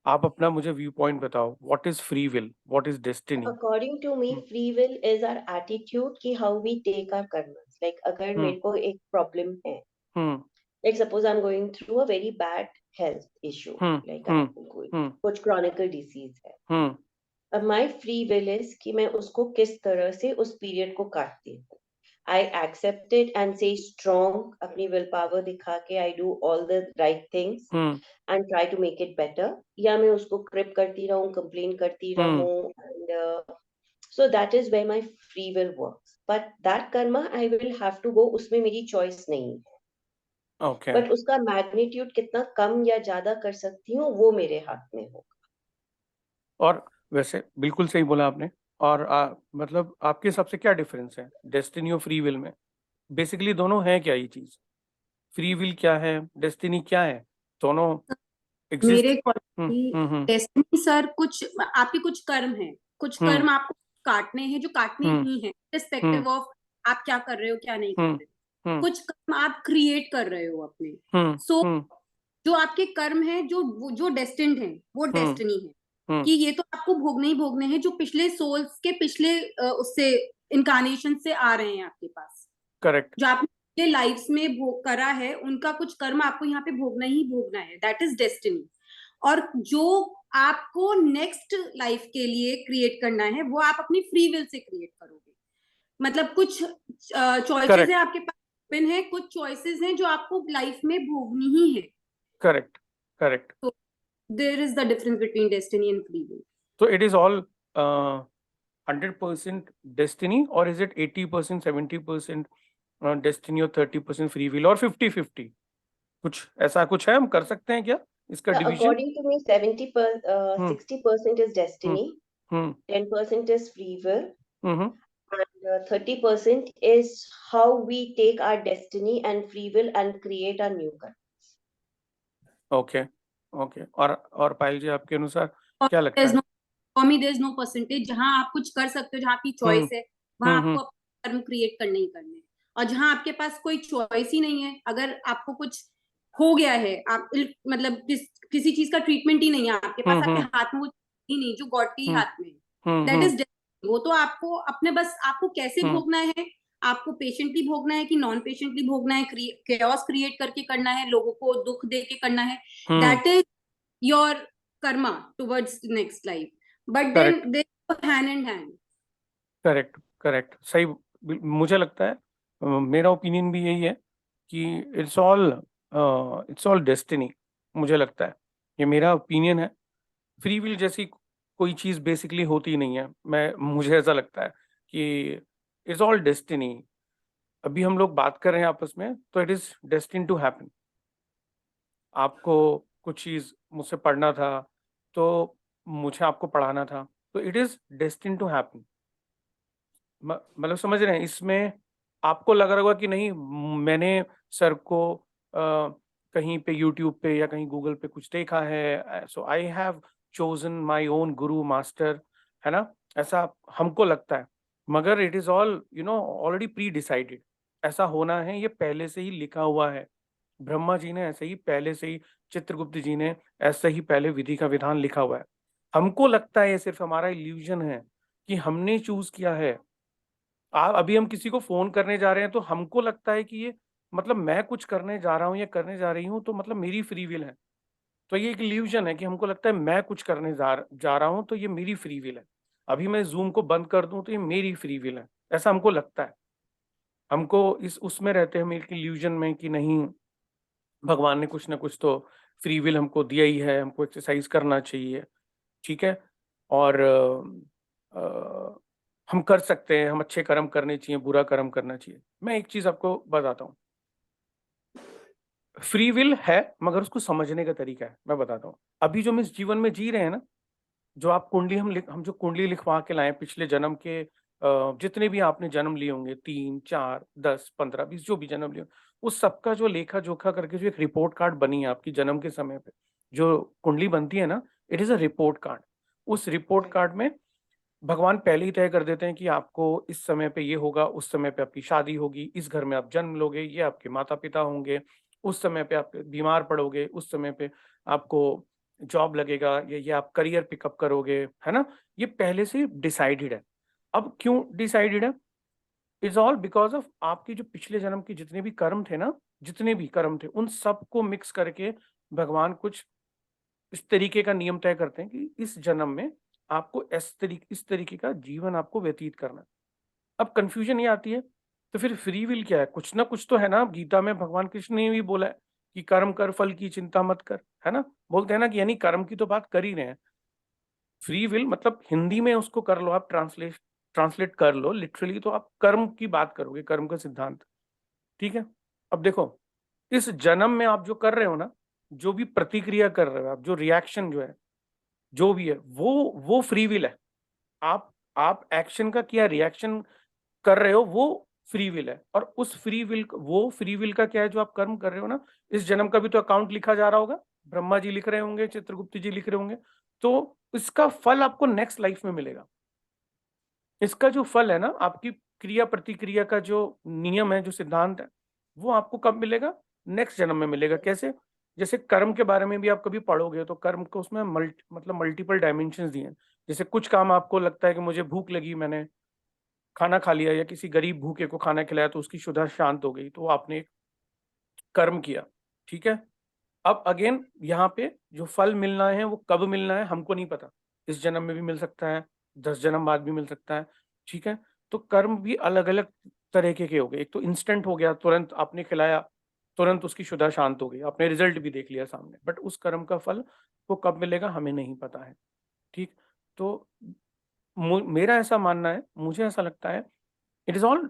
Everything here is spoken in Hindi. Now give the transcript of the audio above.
आप अपना मुझे व्यू पॉइंट बताओ, what is free will, what is destiny? According to me hmm free will is our attitude कि how we take our karma. Like अगर हम्म मेरे को एक प्रॉब्लम है, hmm like suppose I am going through a very bad health issue, hmm like hmm कोई हम्म कुछ क्रॉनिकल डिसीज है। हम्म अब माई फ्री विल इज कि मैं उसको किस तरह से उस पीरियड को काटती हूँ। I accept it and say strong, अपनी विल पावर दिखा के I do all the right things hmm and try to make it better, या मैं उसको क्रिप करती रहूं, कंप्लेन करती हम्म रहूं, and so that is where my free will works, but that karma I will have to go, उसमें मेरी choice नहीं है। ओके। बट उसका मैग्नीट्यूड कितना कम या ज्यादा कर सकती हूँ वो मेरे हाथ में हो। और वैसे बिल्कुल सही बोला आपने। और मतलब आपके हिसाब से क्या डिफरेंस है डेस्टिनी और फ्री विल में? बेसिकली दोनों हैं क्या ये चीज? फ्री विल क्या है, डेस्टिनी क्या है? दोनों मेरे एग्जिस्ट? हम्म अकॉर्डिंग हम्म डेस्टिनी सर, कुछ आपके कुछ कर्म हैं, कुछ हम्म कर्म आपको काटने हैं जो काटने हम्म ही हैं, हम्म रिस्पेक्टिव ऑफ आप क्या कर रहे हो क्या नहीं कर हम्म रहे हो। हम्म कुछ कर्म आप क्रिएट कर रहे हो अपने। हम्म सो हम्म जो आपके कर्म हैं, जो डेस्टिन्ड हैं, वो हम्म डेस्टिनी है हम्म कि ये तो आपको भोगने ही भोगने हैं, जो पिछले सोल्स के पिछले उससे इनकारनेशन से आ रहे हैं आपके पास। करेक्ट। जो आपने पिछले लाइफ्स में भोग करा है, उनका कुछ कर्म आपको यहाँ पे भोगना ही भोगना है, दैट इज डेस्टिनी। और जो आपको नेक्स्ट लाइफ के लिए क्रिएट करना है, वो आप अपनी फ्री विल से क्रिएट करोगे। मतलब कुछ चॉइसेस है करेक्ट आपके पास, ओपन है, कुछ चॉइसेस हैं जो आपको लाइफ में भोगनी ही है। Correct correct. तो there is the difference between destiny and free will. तो इट इज ऑल 100% डेस्टिनी, और इज इट 80%, 70% डेस्टिनी और 30% फ्री विल, और 50-50? कुछ ऐसा कुछ है, हम कर सकते हैं क्या इसका division? According to me hmm 60% is hmm destiny, hmm 10% is free will, hmm and 30% is how we take our destiny and free will and create a new karma. Okay okay. और पायल जी, आपके अनुसार और क्या लगता है? For me there is no percentage. जहां आप कुछ कर सकते हो, जहां आपकी हम्म चॉइस है, वहां आपको हम्म अपने कर्म क्रिएट करने ही करने हैं। और जहां आपके पास कोई चॉइस ही नहीं है, अगर आपको कुछ हो गया है, आप मतलब किसी चीज का ट्रीटमेंट ही नहीं है आपके पास, आपके हम्म हाथ में वो ही नहीं जो गॉड के ही हम्म हाथ में है, दैट हम्म इज। वो तो आपको अपने, बस आपको कैसे हम्म भोगना है, आपको पेशेंटली भोगना है कि नॉन पेशेंटली भोगना है, chaos क्रिएट करके करना है, लोगों को दुख दे के करना है, hmm that is your karma towards next life. But then correct they go hand in hand. Correct correct, सही। मुझे लगता है, मेरा ओपिनियन भी यही है कि it's all it's all destiny. मुझे लगता है, ये मेरा ओपिनियन है। फ्री विल जैसी कोई चीज बेसिकली होती नहीं है। मुझे ऐसा लगता है कि इट्स ऑल डेस्टिनी। अभी हम लोग बात कर रहे हैं आपस में, तो it is destined to happen. आपको कुछ चीज मुझसे पढ़ना था, तो मुझे आपको पढ़ाना था, तो it is destined to happen. मतलब समझ रहे हैं इसमें? आपको लग रहा होगा कि नहीं, मैंने सर को कहीं पे यूट्यूब पे या कहीं गूगल पे कुछ देखा है, so I have chosen my own guru master, है ना? ऐसा हमको लगता है, मगर it is all already pre decided. ऐसा होना है, ये पहले से ही लिखा हुआ है। ब्रह्मा जी ने ऐसे ही पहले से ही, चित्रगुप्त जी ने ऐसे ही पहले विधि का विधान लिखा हुआ है। हमको लगता है ये सिर्फ हमारा इल्यूजन है कि हमने चूज किया है। अभी हम किसी को फोन करने जा रहे हैं, तो हमको लगता है कि ये मतलब मैं कुछ करने जा रहा हूँ या करने जा रही हूँ, तो मतलब मेरी फ्री विल है। तो ये एक इल्यूजन है कि हमको लगता है मैं कुछ करने जा रहा हूँ, तो ये मेरी फ्री विल है। अभी मैं जूम को बंद कर दूं तो ये मेरी फ्री विल है, ऐसा हमको लगता है। हमको इस उसमें रहते हैं, हम एक इल्यूजन में कि नहीं, भगवान ने कुछ ना कुछ तो फ्री विल हमको दिया ही है, हमको एक्सरसाइज करना चाहिए। ठीक है। और हम कर सकते हैं, हम अच्छे कर्म करने चाहिए, बुरा कर्म करना चाहिए। मैं एक चीज आपको बताता हूँ, फ्री विल है मगर उसको समझने का तरीका है। मैं बताता हूँ, अभी जो हम इस जीवन में जी रहे हैं ना, जो आप कुंडली हम जो कुंडली लिखवा के लाए पिछले जन्म के, जितने भी आपने जन्म लिए होंगे, 3, 4, 10, 15, 20, जो भी जन्म लिए, उस सबका जो लेखा जोखा करके जो एक रिपोर्ट कार्ड बनी है आपकी जन्म के समय पे, जो कुंडली बनती है ना, it is a report card. उस रिपोर्ट कार्ड में भगवान पहले ही तय कर देते हैं कि आपको इस समय पे ये होगा, उस समय पे आपकी शादी होगी, इस घर में आप जन्म लोगे, ये आपके माता पिता होंगे, उस समय पे आप बीमार पड़ोगे, उस समय पे आपको जॉब लगेगा या ये आप करियर पिकअप करोगे, है ना, ये पहले से डिसाइडेड है। अब क्यों डिसाइडेड है? इज ऑल बिकॉज ऑफ आपकी जो पिछले जन्म के जितने भी कर्म थे ना, जितने भी कर्म थे उन सबको मिक्स करके भगवान कुछ इस तरीके का नियम तय करते हैं कि इस जन्म में आपको इस तरीके का जीवन आपको व्यतीत करना है। अब कंफ्यूजन ये आती है, तो फिर फ्री विल क्या है? कुछ ना कुछ तो है ना। गीता में भगवान कृष्ण ने भी बोला है कि कर्म कर, फल की चिंता मत कर, है ना। बोलते हैं ना कि यानी कर्म की तो बात कर ही रहे हैं। फ्री विल मतलब हिंदी में उसको कर लो, आप ट्रांसलेट कर लो लिटरली, तो आप कर्म की बात करोगे, कर्म का सिद्धांत, ठीक है। अब देखो, इस जन्म में आप जो कर रहे हो ना, जो भी प्रतिक्रिया कर रहे हो आप, जो रिएक्शन जो है, जो भी है, वो फ्री विल है। आप एक्शन का क्या रिएक्शन कर रहे हो, वो फ्री विल है। और उस फ्री विल का क्या है, जो आप कर्म कर रहे हो ना, इस जन्म का भी तो अकाउंट लिखा जा रहा होगा। ब्रह्मा जी लिख रहे होंगे, चित्रगुप्त जी लिख रहे होंगे, तो इसका फल आपको नेक्स्ट लाइफ में मिलेगा। इसका जो फल है ना, आपकी क्रिया प्रतिक्रिया का जो नियम है, जो सिद्धांत है, वो आपको कब मिलेगा? नेक्स्ट जन्म में मिलेगा। कैसे? जैसे कर्म के बारे में भी आप कभी पढ़ोगे तो कर्म को उसमें मल्टीपल डायमेंशंस दिए हैं। जैसे कुछ काम आपको लगता है कि मुझे भूख लगी, मैंने खाना खा लिया, या किसी गरीब भूखे को खाना खिलाया तो उसकी क्षुधा शांत हो गई, तो आपने एक कर्म किया, ठीक है। अब अगेन यहाँ पे जो फल मिलना है वो कब मिलना है हमको नहीं पता। इस जन्म में भी मिल सकता है, 10 जन्म बाद भी मिल सकता है, ठीक है। तो कर्म भी अलग अलग तरीके के हो गए। एक तो इंस्टेंट हो गया, तुरंत आपने खिलाया, तुरंत उसकी क्षुधा शांत हो गई, आपने रिजल्ट भी देख लिया सामने। बट उस कर्म का फल वो कब मिलेगा हमें नहीं पता है, ठीक। तो मेरा ऐसा मानना है, मुझे ऐसा लगता है, इट इज ऑल